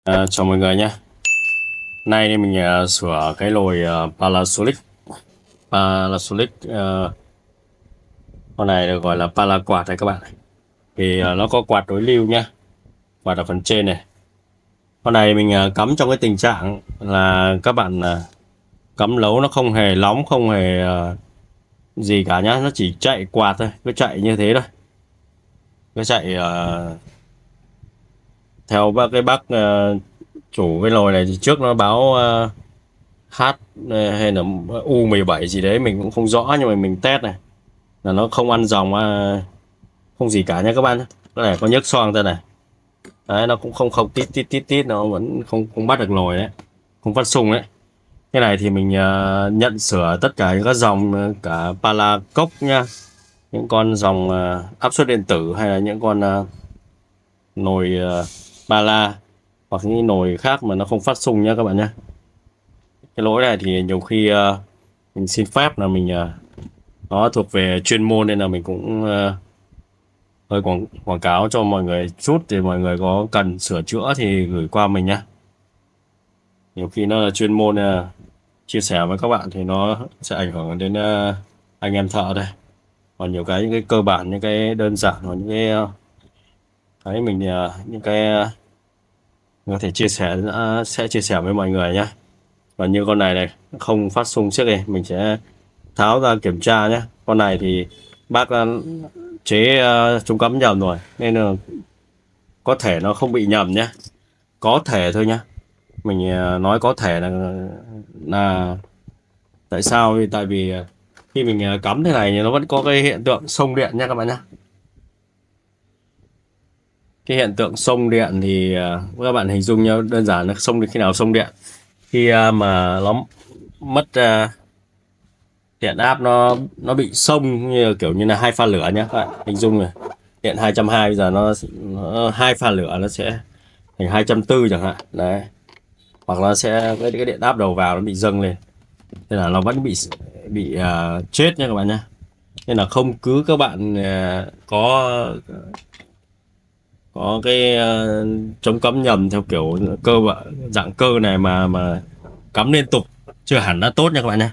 Chào mọi người nhé. Nay thì mình sửa cái nồi Panasonic. Con này được gọi là Pala quạt này các bạn. Thì nó có quạt đối lưu nhá, quạt ở phần trên này. Con này mình cắm trong cái tình trạng là các bạn cắm lấu nó không hề nóng, không hề gì cả nhá, nó chỉ chạy quạt thôi, cứ chạy như thế thôi. Cứ chạy theo cái bác chủ cái nồi này thì trước nó báo H hay là U17 gì đấy mình cũng không rõ, nhưng mà mình test này là nó không ăn dòng, không gì cả nha các bạn. Cái này có nhấc xoang ra này, đấy nó cũng không tít tít tít tít, nó vẫn không bắt được nồi đấy, không phát xung đấy. Cái này thì mình nhận sửa tất cả các dòng, cả Pala cốc nha, những con dòng áp suất điện tử, hay là những con nồi Pala hoặc những nồi khác mà nó không phát xung nha các bạn nhé. Cái lỗi này thì nhiều khi mình xin phép là mình nó thuộc về chuyên môn, nên là mình cũng hơi quảng cáo cho mọi người chút, thì mọi người có cần sửa chữa thì gửi qua mình nhé. Nhiều khi nó là chuyên môn, chia sẻ với các bạn thì nó sẽ ảnh hưởng đến anh em thợ đây. Còn nhiều những cái cơ bản, những cái đơn giản, hoặc những cái mình những cái có thể chia sẻ, sẽ chia sẻ với mọi người nhé. Và như con này không phát xung trước này, mình sẽ tháo ra kiểm tra nhé. Con này thì bác chế chống cắm nhầm rồi, nên là có thể nó không bị nhầm nhé, có thể thôi nhé. Mình nói có thể là tại sao, tại vì khi mình cắm thế này thì nó vẫn có cái hiện tượng xông điện nha các bạn nhé. Cái hiện tượng xông điện thì các bạn hình dung nhau đơn giản là xông điện. Khi nào xông điện? Khi mà nó mất điện áp, nó bị xông, như kiểu như là hai pha lửa nhé các bạn hình dung này. Điện 220 bây giờ nó hai pha lửa nó sẽ thành 240 chẳng hạn đấy, hoặc là sẽ cái điện áp đầu vào nó bị dâng lên, nên là nó vẫn bị chết nha các bạn nhé. Nên là không cứ các bạn có cái chống cắm nhầm theo kiểu dạng cơ này mà cắm liên tục chưa hẳn đã tốt nha các bạn nhé.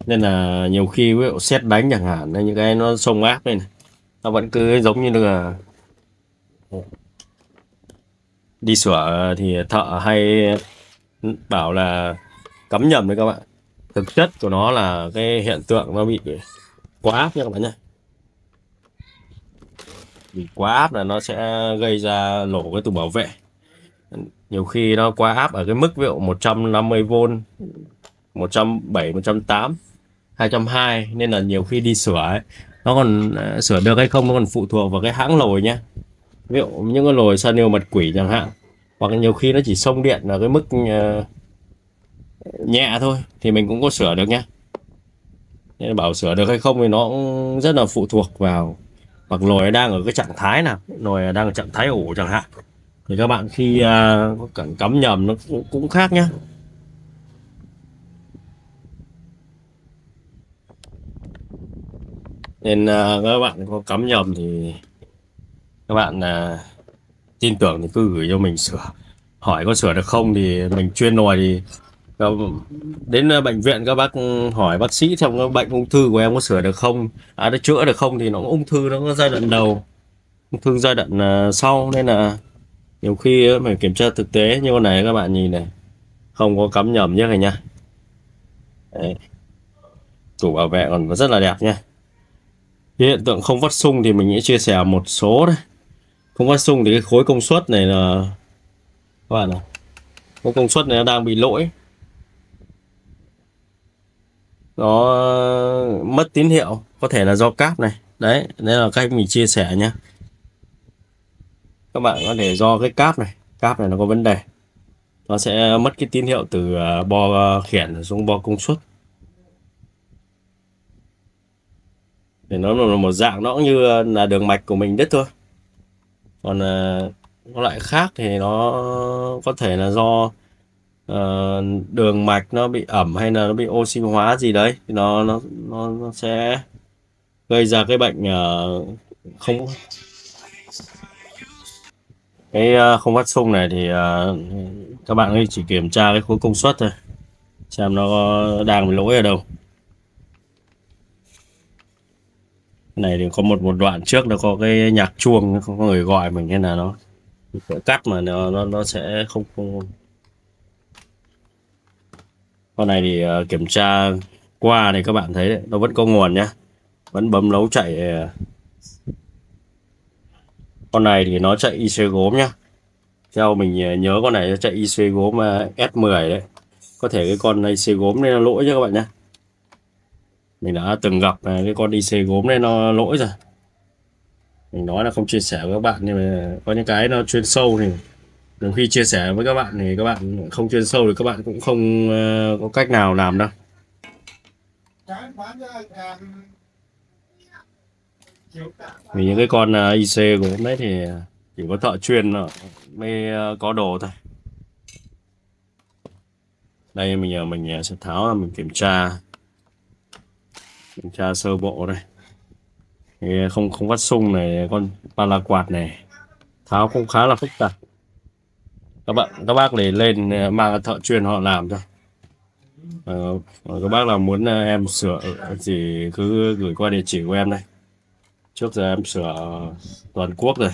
Nên là nhiều khi ví dụ sét đánh chẳng hạn, những cái nó xông áp lên, nó vẫn cứ giống như là đi sửa thì thợ hay bảo là cắm nhầm đấy các bạn. Thực chất của nó là cái hiện tượng nó bị quá áp nha các bạn nhé. Bị quá áp là nó sẽ gây ra nổ cái tủ bảo vệ. Nhiều khi nó quá áp ở cái mức ví dụ 150V, 170, 180, 220, nên là nhiều khi đi sửa ấy, nó còn sửa được hay không nó còn phụ thuộc vào cái hãng nồi nhé. Ví dụ những cái nồi Sanyo mật quỷ chẳng hạn, hoặc nhiều khi nó chỉ xông điện ở cái mức nhẹ thôi thì mình cũng có sửa được nhé. Nên bảo sửa được hay không thì nó cũng rất là phụ thuộc vào, hoặc nồi đang ở cái trạng thái nào. Nồi đang ở trạng thái ủ chẳng hạn thì các bạn khi có cẩn cắm nhầm nó cũng khác nhé. Nên các bạn có cắm nhầm thì các bạn tin tưởng thì cứ gửi cho mình sửa, hỏi có sửa được không thì mình chuyên nồi. Thì đến bệnh viện các bác hỏi bác sĩ trong cái bệnh ung thư của em có sửa được không, nó chữa được không, thì nó ung thư nó có giai đoạn đầu, ung thư giai đoạn sau, nên là nhiều khi phải kiểm tra thực tế. Như con này các bạn nhìn này, không có cắm nhầm nhé này nha. Đấy. Tủ bảo vệ còn rất là đẹp nha. Cái hiện tượng không phát xung thì mình sẽ chia sẻ một số đây. Không phát xung thì cái khối công suất này là các bạn này, khối công suất này nó đang bị lỗi, nó mất tín hiệu, có thể là do cáp này. Đấy, đấy là cách mình chia sẻ nhé. Các bạn có thể do cái cáp này nó có vấn đề, nó sẽ mất cái tín hiệu từ bo khiển xuống bo công suất. Để nó là một dạng, nó cũng như là đường mạch của mình đứt thôi. Còn nó lại khác thì nó có thể là do đường mạch nó bị ẩm, hay là nó bị oxy hóa gì đấy, thì nó sẽ gây ra cái bệnh không Cái không phát xung này thì các bạn ấy chỉ kiểm tra cái khối công suất thôi, xem nó đang bị lỗi ở đâu. Cái này thì có một đoạn trước nó có cái nhạc chuông, không có người gọi mình, nên là nó phải cắt mà nó sẽ không. Con này thì kiểm tra qua thì các bạn thấy đấy, nó vẫn có nguồn nhá, vẫn bấm nấu chạy. Con này thì nó chạy IC gốm nhá, theo mình nhớ con này nó chạy IC gốm S10 đấy. Có thể cái con IC gốm này nó lỗi chứ các bạn nhé, mình đã từng gặp cái con IC gốm này nó lỗi rồi. Mình nói là không chia sẻ với các bạn, nhưng mà có những cái nó chuyên sâu thì đừng, khi chia sẻ với các bạn thì các bạn không chuyên sâu thì các bạn cũng không có cách nào làm đâu. Vì những cái con IC gốm đấy thì chỉ có thợ chuyên mới có đồ thôi. Đây mình sẽ tháo ra, mình kiểm tra sơ bộ đây. Thì không phát xung này, con paraquat này tháo cũng khá là phức tạp. Các bác để lên mang thợ chuyên họ làm cho. Các bác nào muốn em sửa thì cứ gửi qua địa chỉ của em đây. Trước giờ em sửa toàn quốc rồi,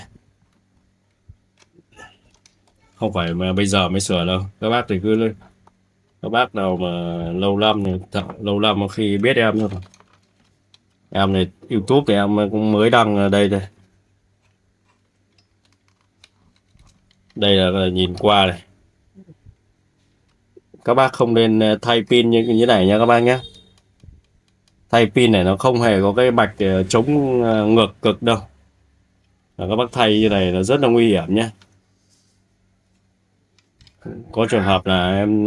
không phải mà bây giờ mới sửa đâu. Các bác thì cứ, các bác nào mà lâu năm thì lâu năm có khi biết em thôi. Em này YouTube thì em cũng mới đăng ở đây đây. Đây là nhìn qua này, các bác không nên thay pin như thế này nha các bác nhé. Thay pin này nó không hề có cái mạch chống ngược cực đâu. Các bác thay như này nó rất là nguy hiểm nhé. Có trường hợp là em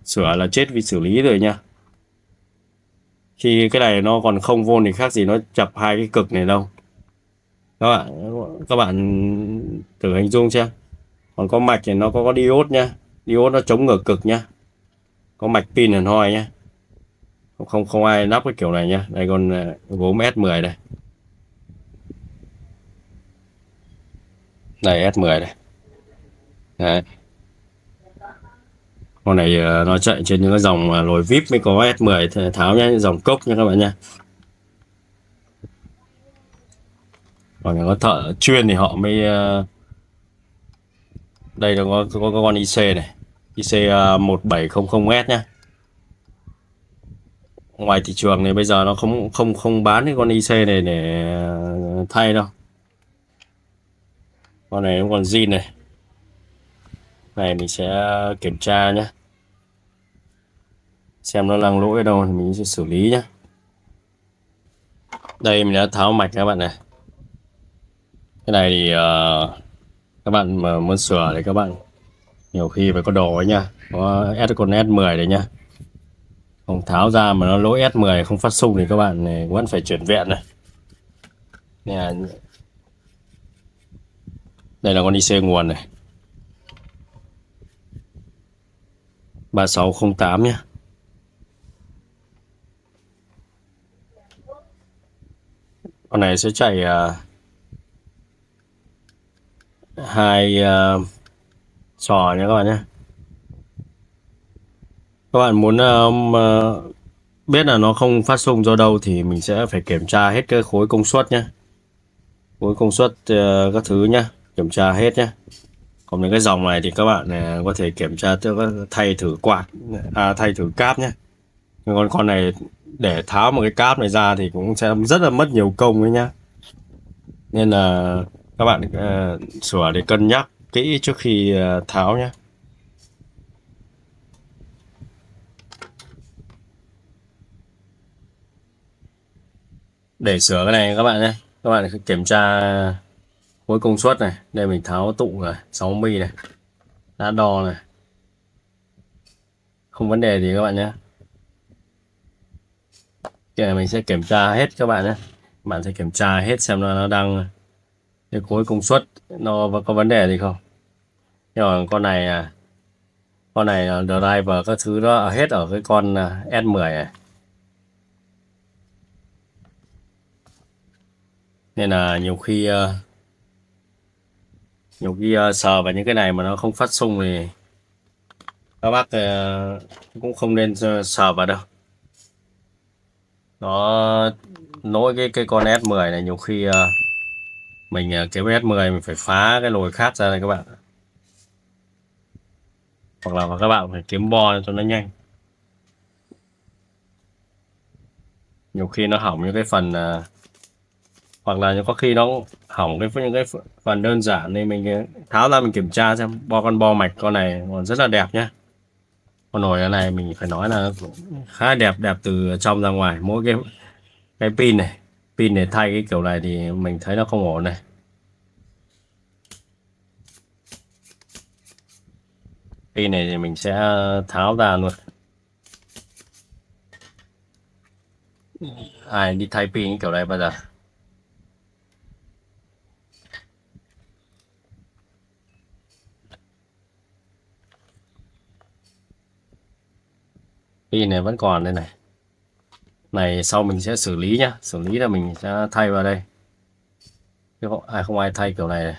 sửa là chết vì xử lý rồi nha. Khi cái này nó còn không vô thì khác gì nó chập hai cái cực này đâu. Các bạn thử hình dung xem. Còn có mạch thì nó có diode nhá, diode nó chống ngược cực nhá, có mạch pin hẳn hoi nhá. Không ai lắp cái kiểu này nhá. Đây con gốm S10 đây. Đây S10 đây. Đấy. Con này nó chạy trên những cái dòng lồi VIP mới có S10 tháo nhá, dòng cốc nha các bạn nha. Còn có thợ chuyên thì họ mới đây là có con IC này, IC 1700S nhá. Ngoài thị trường này bây giờ nó không bán cái con IC này để thay đâu. Con này nó còn zin này. Này mình sẽ kiểm tra nhé, xem nó đang lỗi ở đâu thì mình sẽ xử lý nhé. Đây mình đã tháo mạch các bạn này. Cái này thì các bạn mà muốn sửa thì các bạn nhiều khi phải có đồ ấy nha, có con S10 đấy nhá. Không tháo ra mà nó lỗi S10 không phát xung thì các bạn này vẫn phải chuyển viện này. Đây là con IC nguồn này, 3608 nhé. Con này sẽ chạy hai sò nha các bạn nhé. Các bạn muốn biết là nó không phát xung do đâu thì mình sẽ phải kiểm tra hết cái khối công suất nhé, khối công suất các thứ nhé, kiểm tra hết nhé. Còn những cái dòng này thì các bạn có thể kiểm tra thay thử quạt, thay thử cáp nhé. Còn con này để tháo một cái cáp này ra thì cũng sẽ rất là mất nhiều công đấy nhá. Nên là các bạn sửa để cân nhắc kỹ trước khi tháo nhé. Để sửa cái này các bạn nhé, các bạn kiểm tra khối công suất này. Đây mình tháo tụ rồi, 60 này, đã đo này, không vấn đề gì các bạn nhé. Cái này mình sẽ kiểm tra hết các bạn nhé. Bạn sẽ kiểm tra hết xem nó đang cái khối công suất nó có vấn đề gì không. Nhưng mà con này driver các thứ đó hết ở cái con S10 này. Nên là nhiều nhiều khi sờ vào những cái này mà nó không phát xung thì các bác cũng không nên sờ vào đâu. Nó nối cái con S10 này nhiều khi mình cái S10 mình phải phá cái lồi khác ra đây các bạn, hoặc là các bạn phải kiếm bo cho nó nhanh. Nhiều khi nó hỏng những cái phần hoặc là có khi nó hỏng những cái phần đơn giản nên mình tháo ra mình kiểm tra xem con bo mạch con này còn rất là đẹp nhé. Con nồi này mình phải nói là khá đẹp, đẹp từ trong ra ngoài. Mỗi cái pin này thay cái kiểu này thì mình thấy nó không ổn này. Pin này thì mình sẽ tháo ra luôn. Ai đi thay pin kiểu này bao giờ. Pin này vẫn còn đây này. Này sau mình sẽ xử lý nhá, xử lý là mình sẽ thay vào đây. Chứ không ai thay kiểu này.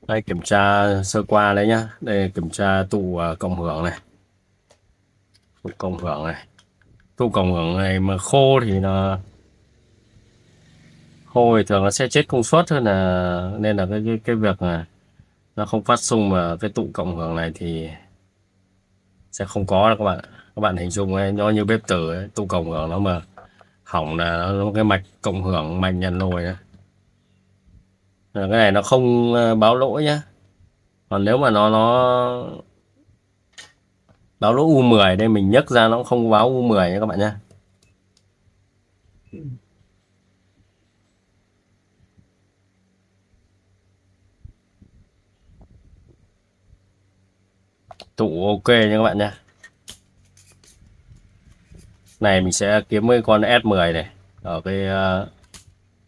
Đây kiểm tra sơ qua đấy nhá. Đây kiểm tra tụ cộng hưởng này. Tụ cộng hưởng này. Tụ cộng hưởng này mà khô thì nó khô thì thường nó sẽ chết công suất hơn, là nên là cái việc là nó không phát xung mà cái tụ cộng hưởng này thì sẽ không có đâu các bạn. Các bạn hình dung ấy, nó như bếp từ ấy, tụ cộng hưởng nó mà hỏng là nó cái mạch cộng hưởng, mạch nhận nồi ấy. Cái này nó không báo lỗi nhá. Còn nếu mà nó báo lỗi U10 đây mình nhấc ra nó cũng không báo U10 nha các bạn nhé. Tụ ok nha các bạn nhé. Này mình sẽ kiếm cái con S10 này ở cái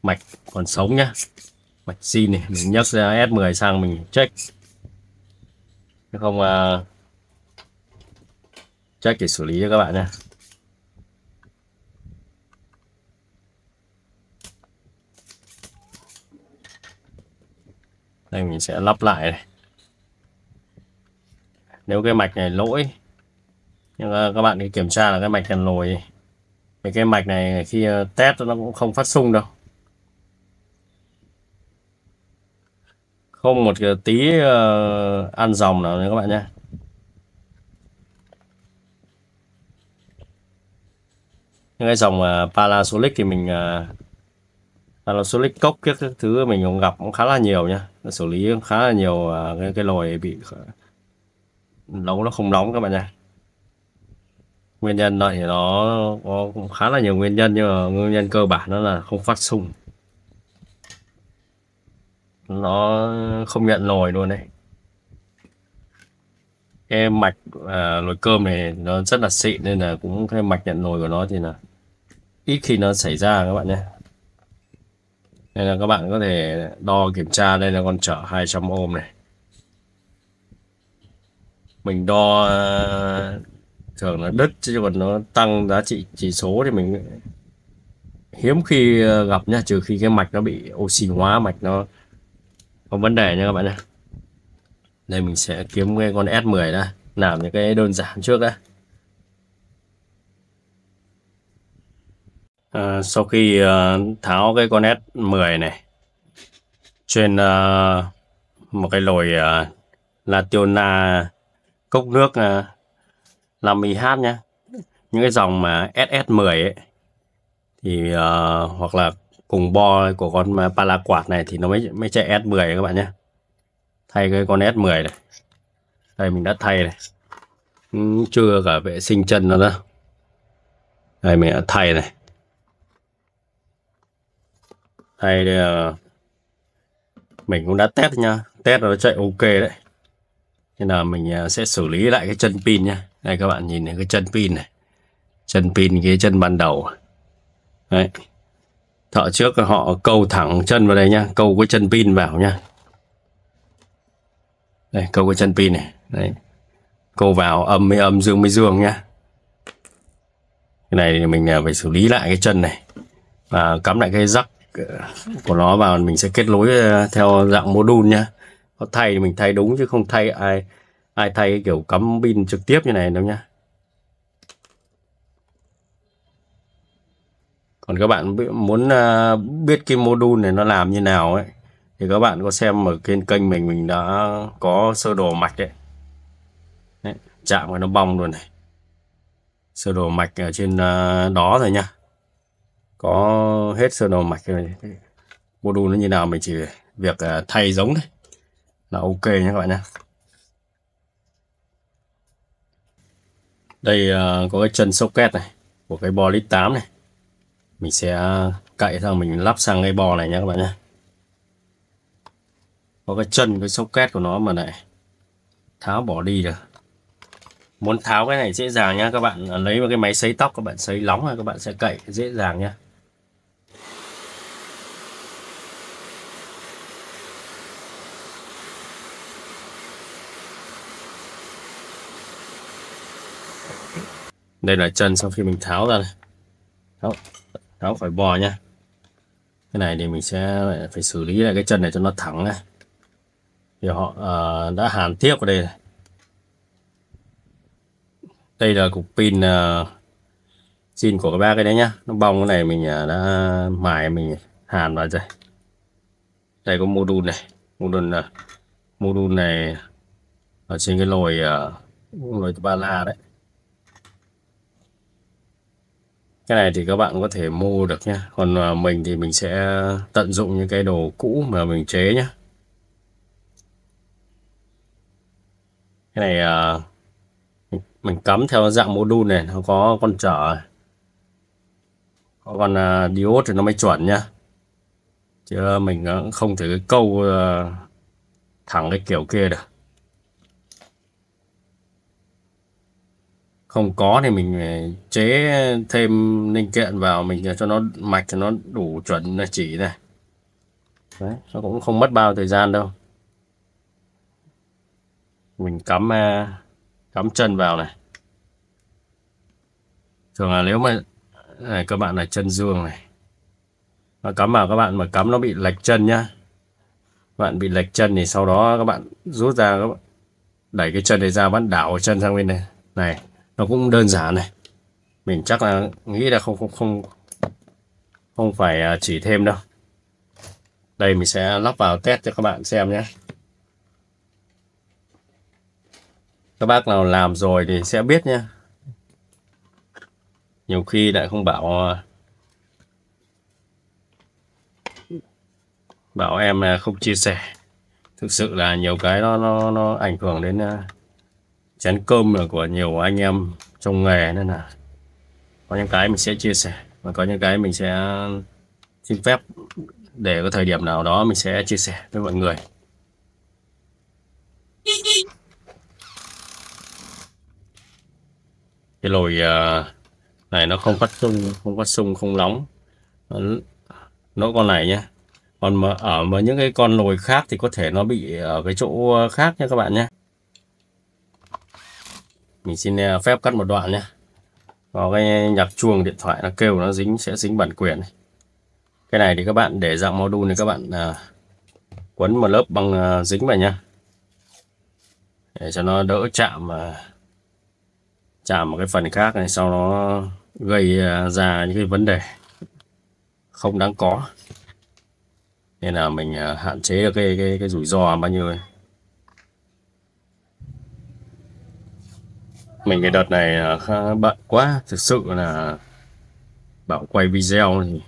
mạch còn sống nhá, mạch zin này mình nhấc ra S10 sang mình check, chứ không check để xử lý cho các bạn nhé. Đây mình sẽ lắp lại này. Nếu cái mạch này lỗi, nhưng các bạn đi kiểm tra là cái mạch cần lồi, cái mạch này khi test nó cũng không phát xung đâu, không một cái tí ăn dòng nào nha các bạn nhé. Những cái dòng Panasonic thì mình Panasonic cốc các thứ mình cũng gặp cũng khá là nhiều nhá, xử lý khá là nhiều cái lồi bị nóng, nó không nóng các bạn nha. Nguyên nhân này thì nó có khá là nhiều nguyên nhân, nhưng mà nguyên nhân cơ bản nó là không phát xung, nó không nhận nồi luôn đấy. Cái mạch nồi cơm này nó rất là xịn nên là cũng cái mạch nhận nồi của nó thì là ít khi nó xảy ra các bạn nhé. Nên là các bạn có thể đo kiểm tra. Đây là con chở 200 ohm này, mình đo thường là đứt, chứ còn nó tăng giá trị chỉ số thì mình hiếm khi gặp nhá, trừ khi cái mạch nó bị oxy hóa, mạch nó có vấn đề nha các bạn nhé. Đây mình sẽ kiếm cái con S10 ra, làm những cái đơn giản trước đã. Sau khi tháo cái con S10 này trên một cái lồi Latona cốc nước 50H nhé. Những cái dòng mà SS10 ấy thì hoặc là cùng bo của con Paraquat này thì nó mới chạy S10 các bạn nhé. Thay cái con S10 này, đây mình đã thay này, chưa cả vệ sinh chân nó đâu. Đây mình đã thay này, thay đây mình cũng đã test nha, test nó chạy ok đấy. Nên là mình sẽ xử lý lại cái chân pin nha. Đây các bạn nhìn thấy cái chân pin này, chân pin cái chân ban đầu đấy. Thợ trước họ câu thẳng chân vào đây nhá, câu cái chân pin vào nhá. Đây câu cái chân pin này, đấy, câu vào âm với âm, dương với dương nhá. Cái này thì mình phải xử lý lại cái chân này và cắm lại cái rắc của nó vào. Mình sẽ kết nối theo dạng module nhá. Có thay thì mình thay đúng, chứ không thay ai thay cái kiểu cắm pin trực tiếp như này đâu nhá. Còn các bạn muốn biết cái module này nó làm như nào ấy, thì các bạn có xem ở trên kênh mình đã có sơ đồ mạch đấy. Đấy, chạm vào nó bong luôn này. Sơ đồ mạch ở trên đó rồi nha. Có hết sơ đồ mạch rồi. Module nó như nào mình chỉ việc thay giống thôi là ok nha các bạn nhé. Đây có cái chân socket này của cái bo lít 8 này. Mình sẽ cậy sang mình lắp sang cái bo này nha các bạn nhé. Có cái chân, cái socket của nó mà lại tháo bỏ đi được. Muốn tháo cái này dễ dàng nhá, các bạn lấy một cái máy sấy tóc, các bạn sấy nóng rồi các bạn sẽ cậy dễ dàng nhá. Đây là chân sau khi mình tháo ra này. Tháo khỏi bò nhá. Cái này thì mình sẽ phải xử lý lại cái chân này cho nó thẳng này. Thì họ đã hàn tiếp vào đây này. Đây là cục pin zin của cái bác cái đấy nhá. Nó bong cái này mình đã mài, mình hàn vào rồi. Đây có module này. Module này ở trên cái lồi ba la đấy. Cái này thì các bạn có thể mua được nhá. Còn mình thì mình sẽ tận dụng những cái đồ cũ mà mình chế nhá. Cái này mình cắm theo dạng module này, nó có con trở, có con diode thì nó mới chuẩn nhá. Chứ mình cũng không thể câu thẳng cái kiểu kia được. Không có thì mình chế thêm linh kiện vào, mình cho nó mạch cho nó đủ chuẩn là chỉ này. Đấy, nó cũng không mất bao thời gian đâu. Mình cắm chân vào này. Thường là nếu mà này, các bạn là chân dương này, nó cắm vào, các bạn mà cắm nó bị lệch chân nhá. Bạn bị lệch chân thì sau đó các bạn rút ra, các bạn đẩy cái chân này ra, bạn đảo chân sang bên này. Này, nó cũng đơn giản này. Mình chắc là nghĩ là không phải chỉ thêm đâu. Đây mình sẽ lắp vào test cho các bạn xem nhé. Các bác nào làm rồi thì sẽ biết nhé. Nhiều khi lại không bảo em không chia sẻ. Thực sự là nhiều cái nó ảnh hưởng đến chén cơm của nhiều anh em trong nghề, nên là có những cái mình sẽ chia sẻ và có những cái mình sẽ xin phép để có thời điểm nào đó mình sẽ chia sẻ với mọi người. Cái lồi này nó không phát xung, không nóng, nó con này nhé. Còn mà những cái con lồi khác thì có thể nó bị ở cái chỗ khác nha các bạn nhé. Mình xin phép cắt một đoạn nhé. Có cái nhạc chuông điện thoại nó kêu, nó sẽ dính bản quyền này. Cái này thì các bạn để dạng module này, các bạn quấn một lớp băng dính vào nhá, để cho nó đỡ chạm một cái phần khác này, sau nó gây ra những cái vấn đề không đáng có. Nên là mình hạn chế được cái rủi ro bao nhiêu ấy. Mình cái đợt này khá bận quá, thực sự là bảo quay video thì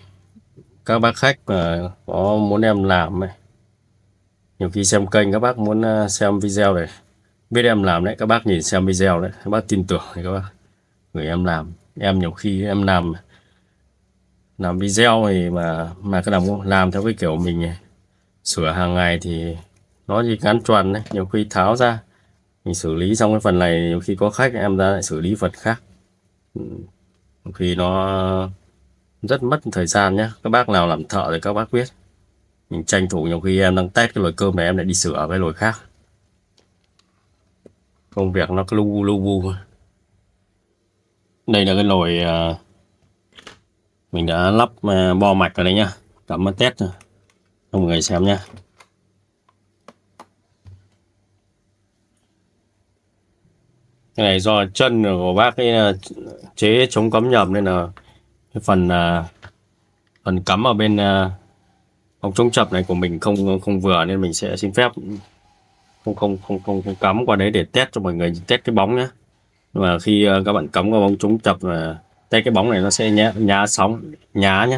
các bác khách mà có muốn em làm ấy, nhiều khi xem kênh các bác muốn xem video này, biết em làm đấy, các bác nhìn xem video đấy, các bác tin tưởng thì các bác gửi em làm. Em nhiều khi em làm video thì mà cái làm theo cái kiểu mình sửa hàng ngày thì nó chỉ ngắn chuẩn đấy, nhiều khi tháo ra mình xử lý xong cái phần này, nhiều khi có khách em ra lại xử lý phần khác, nhiều khi nó rất mất thời gian nhé. Các bác nào làm thợ thì các bác biết, mình tranh thủ nhiều khi em đang test cái nồi cơm này em lại đi sửa cái nồi khác, công việc nó cứ lu bu. Đây là cái nồi Mình đã lắp bo mạch ở đây nhá, cắm vào test cho mọi người xem nhá. Cái này do chân của bác ấy chế chống cắm nhầm nên là cái phần cắm ở bên ống chống chập này của mình không vừa, nên mình sẽ xin phép không cắm qua đấy để test cho mọi người test cái bóng nhé. Nhưng mà khi các bạn cắm vào ống chống chập và test cái bóng này, nó sẽ nhá sóng nhá,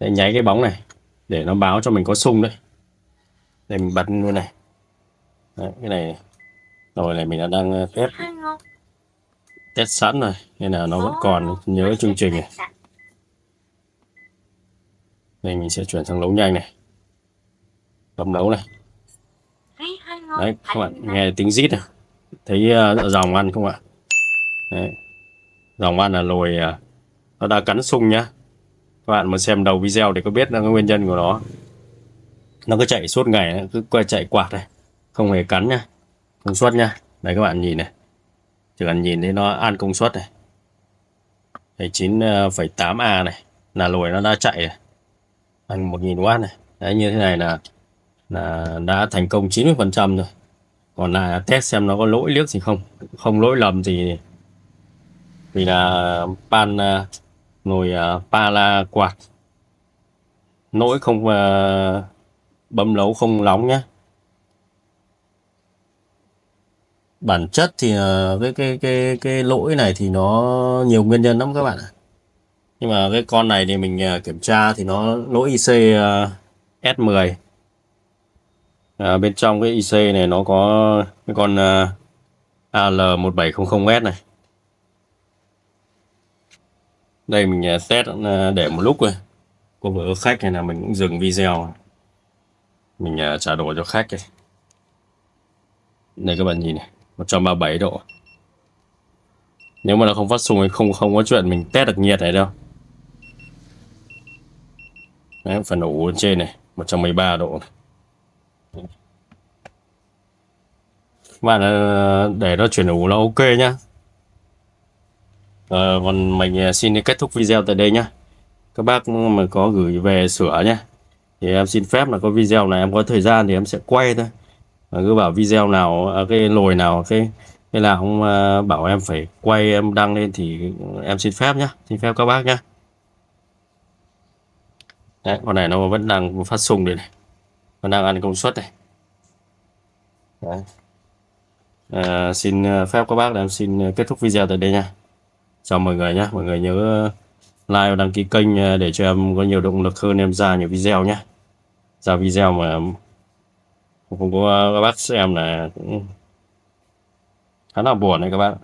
sẽ nháy cái bóng này để nó báo cho mình có xung đấy. Đây mình bật luôn này. Đấy, cái này rồi này mình đã đang test sẵn rồi nên là nó vẫn còn nhớ chương trình này. Đây mình sẽ chuyển sang nấu nhanh này, bấm nấu này. Đấy các bạn nghe tiếng rít này, thấy dòng ăn không ạ? Đấy, dòng ăn là lồi nó đã cắn sung nhá. Các bạn mà xem đầu video để có biết là cái nguyên nhân của nó cứ chạy suốt ngày, cứ quay chạy quạt này, không hề cắn nhá, công suất nhá. Đấy các bạn nhìn này, chỉ cần nhìn thấy nó ăn công suất này, 9,8A này là lồi nó đã chạy này, ăn 1000W này. Đấy, như thế này là đã thành công 90% rồi. Còn lại là test xem nó có lỗi liếc gì không lỗi lầm gì, vì là pan nồi pala quạt lỗi không bấm nấu không nóng nhé. Bản chất thì cái lỗi này thì nó nhiều nguyên nhân lắm các bạn ạ. Nhưng mà cái con này thì mình kiểm tra thì nó lỗi IC S10. Bên trong cái IC này nó có cái con AL1700S này. Đây mình test để một lúc rồi, có bữa khách này là mình cũng dừng video, mình trả đồ cho khách này. Đây các bạn nhìn này, 137 độ. Nếu mà nó không phát xung thì không có chuyện mình test được nhiệt này đâu. Đấy, phần ủ bên trên này 113 độ này. Các bạn để nó chuyển ủ là ok nhá. Còn mình xin kết thúc video tại đây nhá. Các bác mà có gửi về sửa nhé thì em xin phép là có video này em có thời gian thì em sẽ quay thôi. Cứ bảo video nào cái lồi nào cái nào không bảo em phải quay em đăng lên thì em xin phép nhé, xin phép các bác nhé. Đấy, con này nó vẫn đang phát xung đây này, nó đang ăn công suất này. Đấy. Xin phép các bác là em xin kết thúc video tại đây nha. Chào mọi người nhé, mọi người nhớ like và đăng ký kênh để cho em có nhiều động lực hơn, em ra nhiều video nhé. Ra video mà không có các bác xem là cũng khá là buồn đấy các bác.